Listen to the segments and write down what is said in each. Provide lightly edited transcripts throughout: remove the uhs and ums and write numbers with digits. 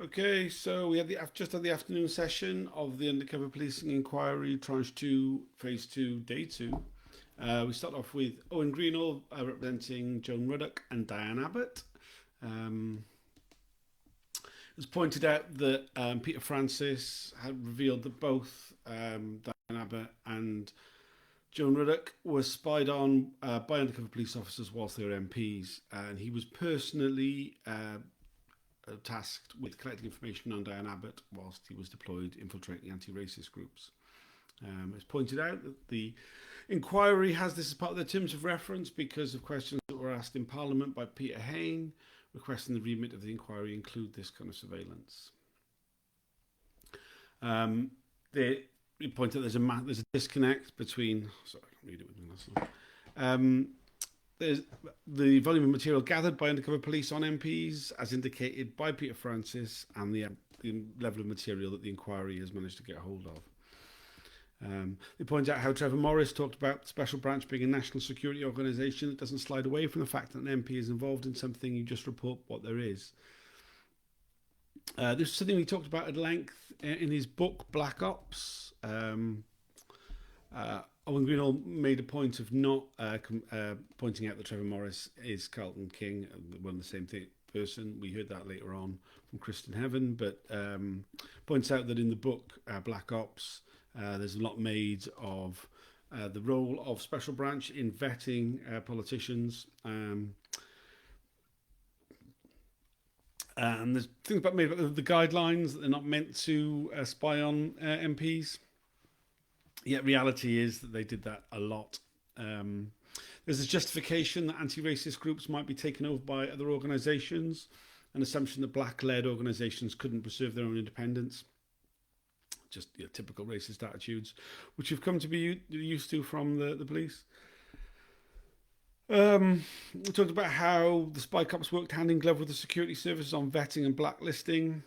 Okay, so we had just had the afternoon session of the Undercover Policing Inquiry, Tranche 2, Phase 2, Day 2. We start off with Owen Greenall representing Joan Ruddock and Diane Abbott. Um, it was pointed out that Peter Francis had revealed that both Diane Abbott and Joan Ruddock were spied on by undercover police officers whilst they were MPs, and he was personally tasked with collecting information on Diane Abbott whilst he was deployed infiltrating anti-racist groups. It's pointed out that the inquiry has this as part of the terms of reference because of questions that were asked in Parliament by Peter Hain, requesting the remit of the inquiry include this kind of surveillance. They point out there's a disconnect between. Sorry, I can't read it with my glasses. There's the volume of material gathered by undercover police on MPs, as indicated by Peter Francis, and the level of material that the inquiry has managed to get hold of. They point out how Trevor Morris talked about Special Branch being a national security organisation that doesn't slide away from the fact that an MP is involved in something, you just report what there is. This is something we talked about at length in his book Black Ops. Owen Greenall made a point of not pointing out that Trevor Morris is Carlton King, one the same person. We heard that later on from Kristen Heaven, but points out that in the book Black Ops, there's a lot made of the role of Special Branch in vetting politicians. And there's things made about the guidelines that they're not meant to spy on MPs. Yet reality is that they did that a lot. There's a justification that anti-racist groups might be taken over by other organisations, an assumption that black-led organisations couldn't preserve their own independence. Just typical racist attitudes, which we've come to be used to from the police. We talked about how the Spycops worked hand in glove with the security services on vetting and blacklisting.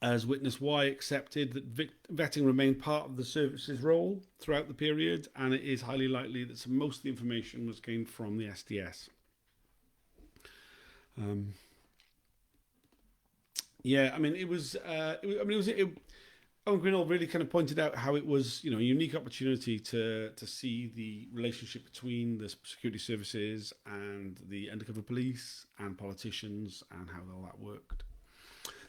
As witness Y accepted that vetting remained part of the service's role throughout the period, and it is highly likely that most of the information was gained from the SDS. Yeah, I mean, it was. Owen Greenall really kind of pointed out how it was, a unique opportunity to see the relationship between the security services and the undercover police and politicians and how all that worked.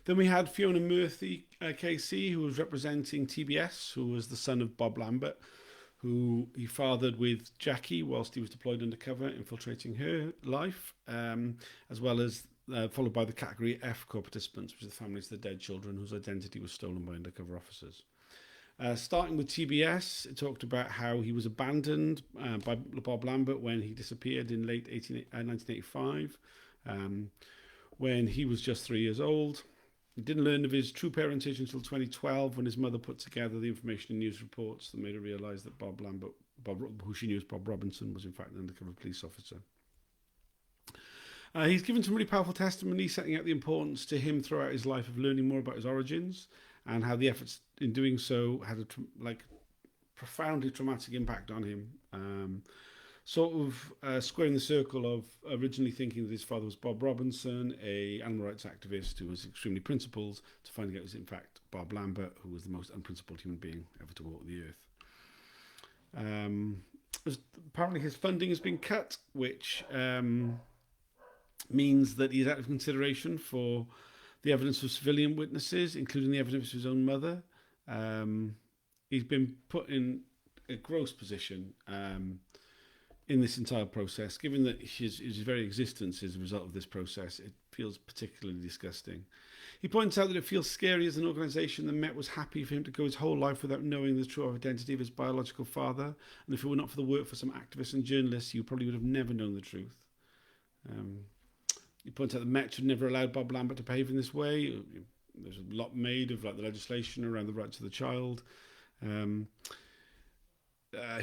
Then we had Fiona Murphy, KC, who was representing TBS, who was the son of Bob Lambert, who he fathered with Jackie whilst he was deployed undercover, infiltrating her life, as well as followed by the Category F Corps participants, which are the families of the dead children whose identity was stolen by undercover officers. Starting with TBS, it talked about how he was abandoned by Bob Lambert when he disappeared in late 1985, when he was just 3 years old. He didn't learn of his true parentage until 2012, when his mother put together the information in news reports that made her realise that Bob Lambert, who she knew as Bob Robinson, was in fact an undercover police officer. He's given some really powerful testimony, setting out the importance to him throughout his life of learning more about his origins and how the efforts in doing so had a profoundly traumatic impact on him. Squaring the circle of originally thinking that his father was Bob Robinson, a animal rights activist who was extremely principled, to finding out it was in fact Bob Lambert, who was the most unprincipled human being ever to walk the earth. Apparently his funding has been cut, which means that he's out of consideration for the evidence of civilian witnesses, including the evidence of his own mother. He's been put in a gross position in this entire process. Given that his very existence is a result of this process, it feels particularly disgusting. He points out that it feels scary as an organisation that Met was happy for him to go his whole life without knowing the true identity of his biological father, and if it were not for the work for some activists and journalists, he probably would have never known the truth. He points out that Met should never allowed Bob Lambert to behave in this way. There's a lot made of the legislation around the rights of the child.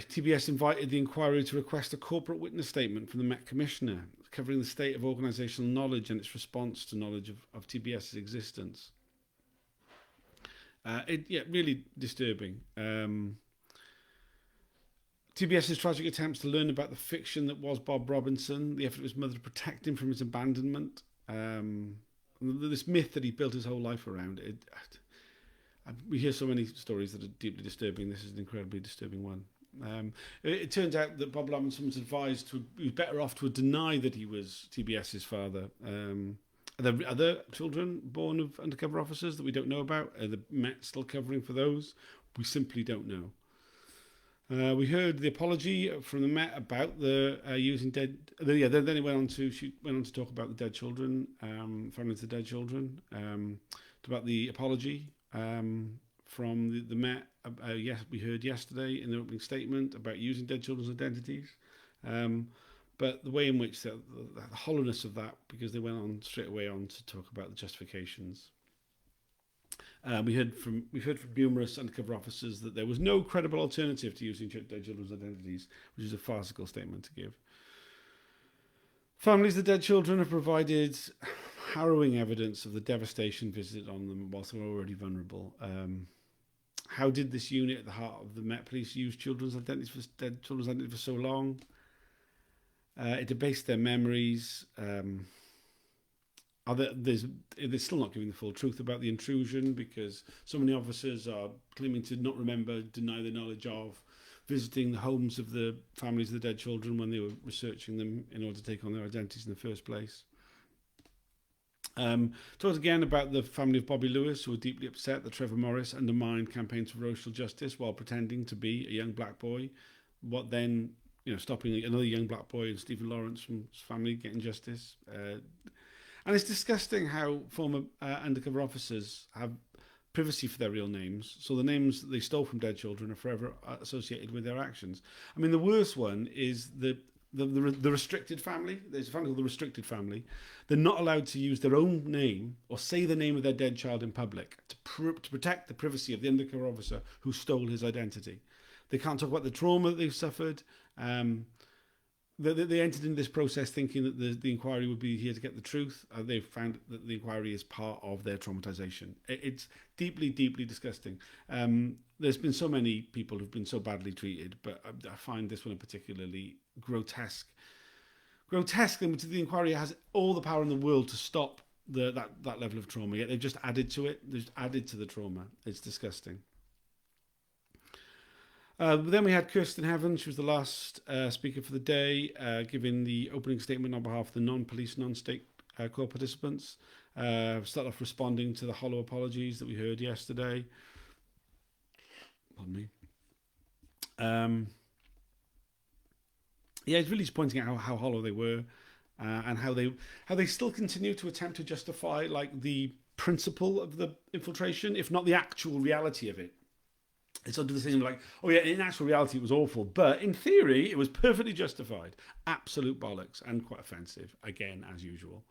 TBS invited the inquiry to request a corporate witness statement from the Met Commissioner covering the state of organisational knowledge and its response to knowledge of TBS's existence. Really disturbing. TBS's tragic attempts to learn about the fiction that was Bob Robinson, the effort of his mother to protect him from his abandonment, this myth that he built his whole life around. We hear so many stories that are deeply disturbing. This is an incredibly disturbing one. It turns out that Bob Lambson was advised to be better off to deny that he was TBS's father. Are there other children born of undercover officers that we don't know about? Are the Met still covering for those? We simply don't know. We heard the apology from the Met about the using dead. Then he went on to talk about the dead children, families of the dead children. About the apology from the Met. Yes, we heard yesterday in the opening statement about using dead children's identities. But the way in which the hollowness of that, because they went on straight away on to talk about the justifications. We've heard from numerous undercover officers that there was no credible alternative to using dead children's identities, which is a farcical statement to give. Families of the dead children have provided harrowing evidence of the devastation visited on them whilst they were already vulnerable. How did this unit at the heart of the Met Police use dead children's identities for so long? It debased their memories. They're still not giving the full truth about the intrusion, because so many officers are claiming to not remember, deny their knowledge of visiting the homes of the families of the dead children when they were researching them in order to take on their identities in the first place. Talked again about the family of Bobby Lewis, who were deeply upset that Trevor Morris undermined campaigns for racial justice while pretending to be a young black boy. What then, stopping another young black boy and Stephen Lawrence from his family getting justice. And it's disgusting how former undercover officers have privacy for their real names, so the names that they stole from dead children are forever associated with their actions. I mean, the worst one is the restricted family. There's a family called the restricted family. They're not allowed to use their own name or say the name of their dead child in public to protect the privacy of the undercover officer who stole his identity. They can't talk about the trauma that they've suffered. They entered into this process thinking that the inquiry would be here to get the truth. They've found that the inquiry is part of their traumatization. It's deeply, deeply disgusting. There's been so many people who've been so badly treated, but I find this one particularly grotesque. Grotesque, in which the inquiry has all the power in the world to stop that level of trauma, yet they've just added to it. They've just added to the trauma. It's disgusting. Then we had Kirsten Heaven. She was the last speaker for the day, giving the opening statement on behalf of the non-police, non-state core participants. Start off responding to the hollow apologies that we heard yesterday. Pardon me. It's really just pointing out how hollow they were, and how they still continue to attempt to justify the principle of the infiltration, if not the actual reality of it. It's under the thing in actual reality it was awful, but in theory it was perfectly justified. Absolute bollocks, and quite offensive, again, as usual.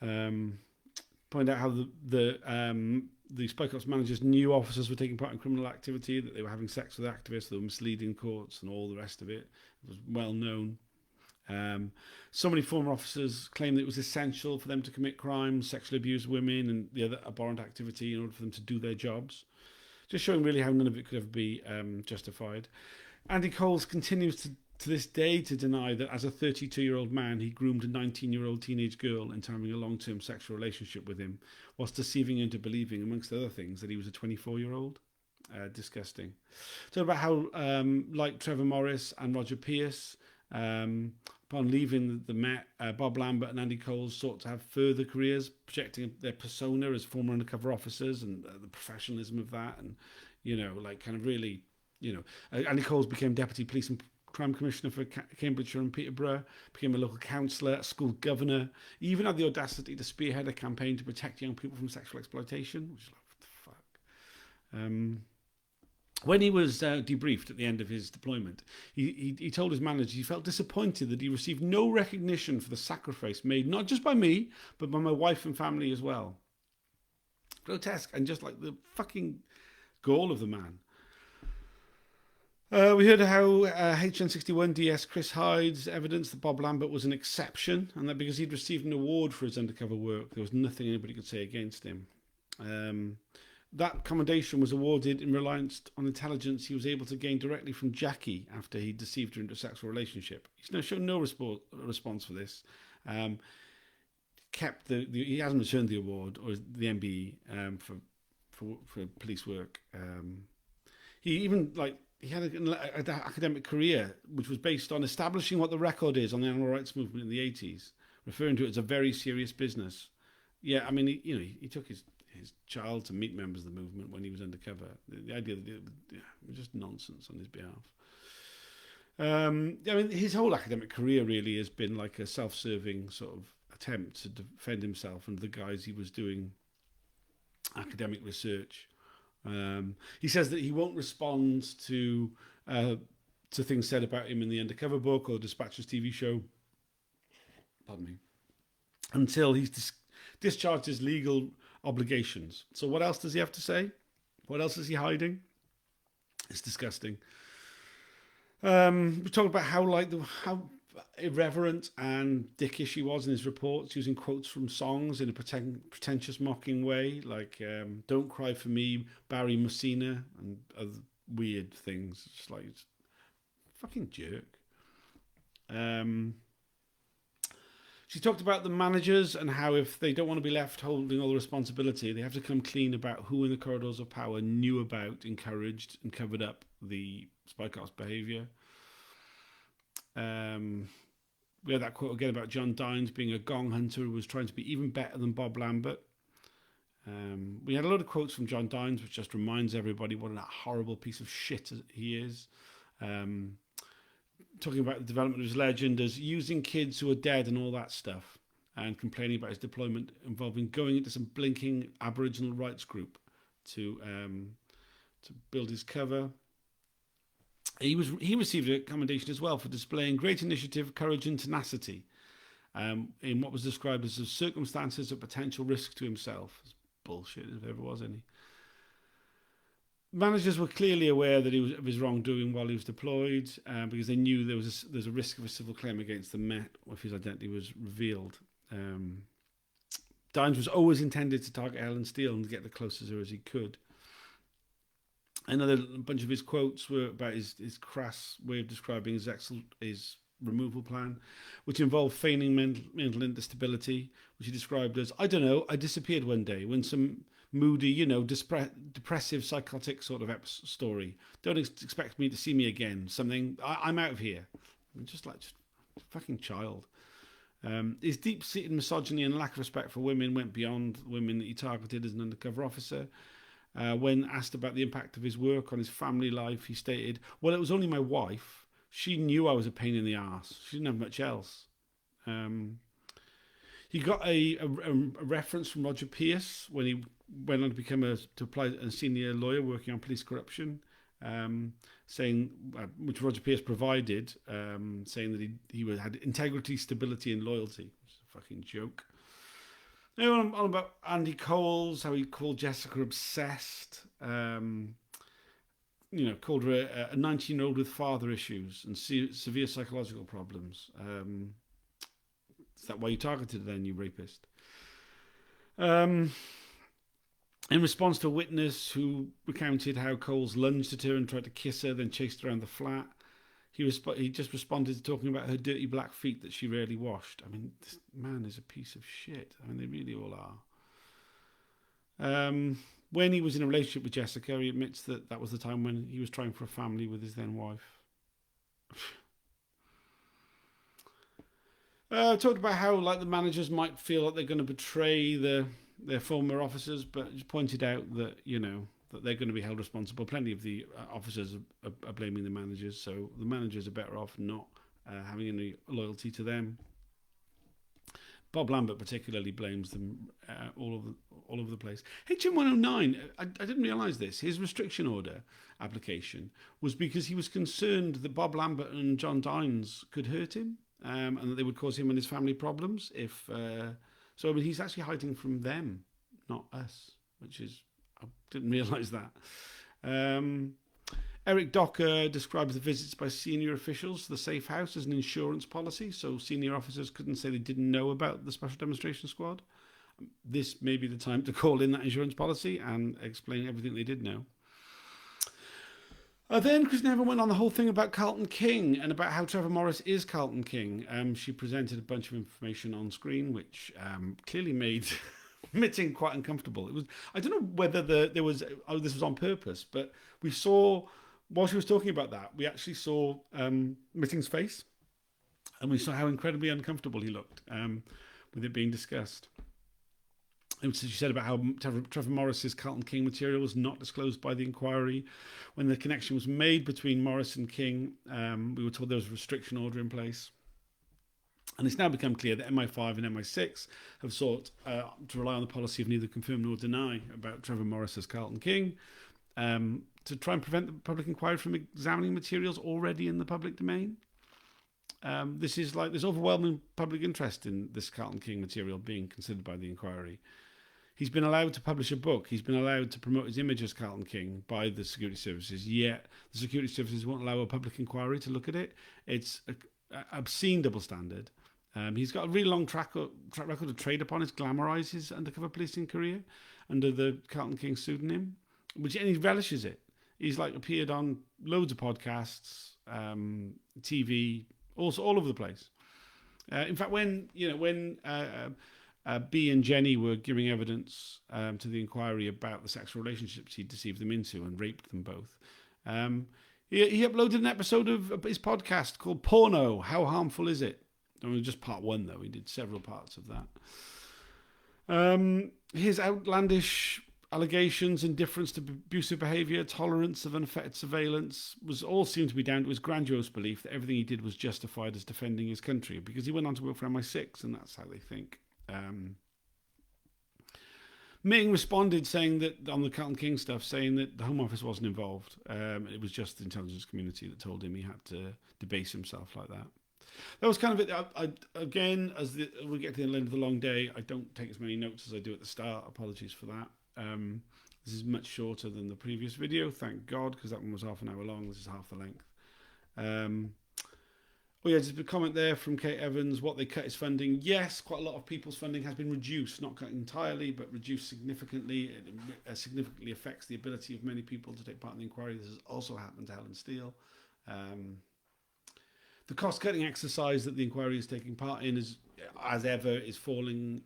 Point out how the Spycops managers knew officers were taking part in criminal activity, that they were having sex with activists, they were misleading courts and all the rest of it. It was well known. So many former officers claimed that it was essential for them to commit crimes, sexually abuse women and the other abhorrent activity in order for them to do their jobs. Just showing really how none of it could ever be justified. Andy Coles continues to this day to deny that as a 32-year-old man, he groomed a 19-year-old teenage girl into having a long-term sexual relationship with him, whilst deceiving her into believing, amongst other things, that he was a 24-year-old. Disgusting. So about how, like Trevor Morris and Roger Pierce, upon leaving the Met, Bob Lambert and Andy Coles sought to have further careers, projecting their persona as former undercover officers and the professionalism of that, and Andy Coles became Deputy Police and Crime Commissioner for Cambridgeshire and Peterborough, became a local councillor, a school governor. He even had the audacity to spearhead a campaign to protect young people from sexual exploitation, which is what the fuck. When he was debriefed at the end of his deployment, he told his manager he felt disappointed that he received no recognition for the sacrifice made, not just by me, but by my wife and family as well. Grotesque, and just like the fucking gall of the man. We heard how HN61 DS Chris Hyde's evidence that Bob Lambert was an exception, and that because he'd received an award for his undercover work, there was nothing anybody could say against him. That commendation was awarded in reliance on intelligence he was able to gain directly from Jackie after he deceived her into a sexual relationship. He's now shown no response for this. kept he hasn't returned the award or the MBE for police work. He even he had an academic career which was based on establishing what the record is on the animal rights movement in the 80s, referring to it as a very serious business. Yeah, I mean, he took his child to meet members of the movement when he was undercover. The idea that it was just nonsense on his behalf. I mean, his whole academic career really has been like a self-serving sort of attempt to defend himself under the guise he was doing academic research. He says that he won't respond to things said about him in the Undercover book or Dispatch's TV show. Pardon me. Until he's discharged his legal obligations. So what else does he have to say? What else is he hiding? It's disgusting. We talked about how irreverent and dickish he was in his reports, using quotes from songs in a pretentious, mocking way, like "Don't Cry for Me," Barry Messina, and other weird things. Just like fucking jerk. She talked about the managers and how if they don't want to be left holding all the responsibility, they have to come clean about who in the corridors of power knew about, encouraged, and covered up the Spycops behaviour. We had that quote again about John Dines being a gong hunter who was trying to be even better than Bob Lambert. We had a lot of quotes from John Dines, which just reminds everybody what a horrible piece of shit he is. Talking about the development of his legend as using kids who are dead and all that stuff, and complaining about his deployment involving going into some blinking Aboriginal rights group to build his cover. He received a commendation as well for displaying great initiative, courage, and tenacity in what was described as circumstances of potential risk to himself. It's bullshit, if there ever was any. Managers were clearly aware that of his wrongdoing while he was deployed, because they knew there's a risk of a civil claim against the Met if his identity was revealed. Dines was always intended to target Helen Steele and get the closest to her as he could. Another bunch of his quotes were about his crass way of describing his removal plan, which involved feigning mental instability, which he described as, I don't know, I disappeared one day when some moody, depressive, psychotic sort of story. Don't expect me to see me again. Something, I'm out of here. I'm just fucking child. His deep-seated misogyny and lack of respect for women went beyond women that he targeted as an undercover officer. When asked about the impact of his work on his family life, he stated, well, it was only my wife. She knew I was a pain in the arse. She didn't have much else. He got a reference from Roger Pierce when he went on to apply a senior lawyer working on police corruption, saying, which Roger Pierce provided, saying that he had integrity, stability, and loyalty. Which is a fucking joke. Anyway, all about Andy Coles, how he called Jessica obsessed. Called her a 19-year-old with father issues and severe psychological problems. Is that why you targeted her then, you rapist? In response to a witness who recounted how Coles lunged at her and tried to kiss her, then chased her around the flat, he just responded to talking about her dirty black feet that she rarely washed. I mean, this man is a piece of shit. I mean, they really all are. When he was in a relationship with Jessica, he admits that was the time when he was trying for a family with his then wife. Talked about how the managers might feel like they're going to betray their former officers, but just pointed out that that they're going to be held responsible. Plenty of the officers are blaming the managers, so the managers are better off not having any loyalty to them. Bob Lambert particularly blames them all over the place. HM 109, I didn't realise this. His restriction order application was because he was concerned that Bob Lambert and John Dines could hurt him, and that they would cause him and his family problems. So he's actually hiding from them, not us, which is, I didn't realise that. Eric Docker describes the visits by senior officials to the safe house as an insurance policy, so senior officers couldn't say they didn't know about the Special Demonstration Squad. This may be the time to call in that insurance policy and explain everything they did know. Then Chris Neville went on the whole thing about Carlton King and about how Trevor Morris is Carlton King. She presented a bunch of information on screen, which clearly made Mitting quite uncomfortable. It was, I don't know whether there was this was on purpose, but we saw while she was talking about that, we actually saw Mitting's face, and we saw how incredibly uncomfortable he looked with it being discussed. And she said about how Trevor Morris's Carlton King material was not disclosed by the inquiry. When the connection was made between Morris and King, we were told there was a restriction order in place. And it's now become clear that MI5 and MI6 have sought to rely on the policy of neither confirm nor deny about Trevor Morris's Carlton King to try and prevent the public inquiry from examining materials already in the public domain. This is like there's overwhelming public interest in this Carlton King material being considered by the inquiry. He's been allowed to publish a book. He's been allowed to promote his image as Carlton King by the security services, yet the security services won't allow a public inquiry to look at it. It's an obscene double standard. He's got a really long track record of trade upon his glamorise his undercover policing career under the Carlton King pseudonym, and he relishes it. He's like appeared on loads of podcasts, TV, also all over the place. In fact, when B and Jenny were giving evidence to the inquiry about the sexual relationships he deceived them into and raped them both, he uploaded an episode of his podcast called Porno, How Harmful Is It? I mean, just part one, though. He did several parts of that. His outlandish allegations, indifference to abusive behaviour, tolerance of unfettered surveillance all seemed to be down to his grandiose belief that everything he did was justified as defending his country, because he went on to work for MI6, and that's how they think. Ming responded saying that on the Carlton King stuff, saying that the Home Office wasn't involved. It was just the intelligence community that told him he had to debase himself like that. That was kind of it. Again, as we get to the end of the long day, I don't take as many notes as I do at the start. Apologies for that. This is much shorter than the previous video, thank God, because that one was half an hour long. This is half the length. Just a comment there from Kate Evans. What they cut is funding. Yes, quite a lot of people's funding has been reduced, not cut entirely, but reduced significantly. It significantly affects the ability of many people to take part in the inquiry. This has also happened to Helen Steele. The cost-cutting exercise that the inquiry is taking part in, as ever, is falling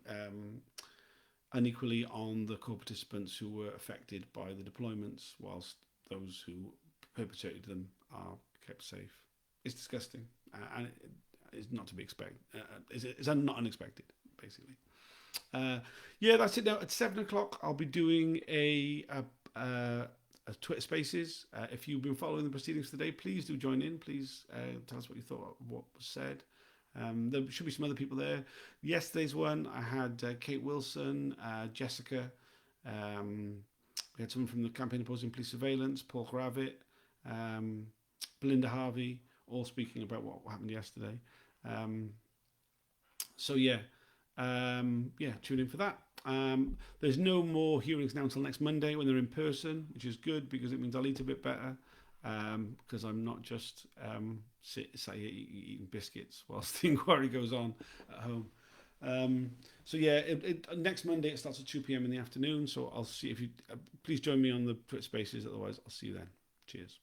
unequally on the core participants who were affected by the deployments, whilst those who perpetrated them are kept safe. It's disgusting, and it's not to be expected. It's not unexpected, basically. That's it now. At 7 o'clock, I'll be doing a Twitter Spaces. If you've been following the proceedings today, please do join in. Please tell us what you thought of what was said. There should be some other people there. Yesterday's one, I had Kate Wilson, Jessica. We had someone from the Campaign Opposing Police Surveillance, Paul Gravett, Belinda Harvey, all speaking about what happened yesterday. Tune in for that. There's no more hearings now until next Monday when they're in person, which is good because it means I'll eat a bit better, because I'm not just sat here eating biscuits whilst the inquiry goes on at home. Next Monday it starts at 2 p.m. in the afternoon, so I'll see if you please join me on the Twitter Spaces, otherwise I'll see you then. Cheers.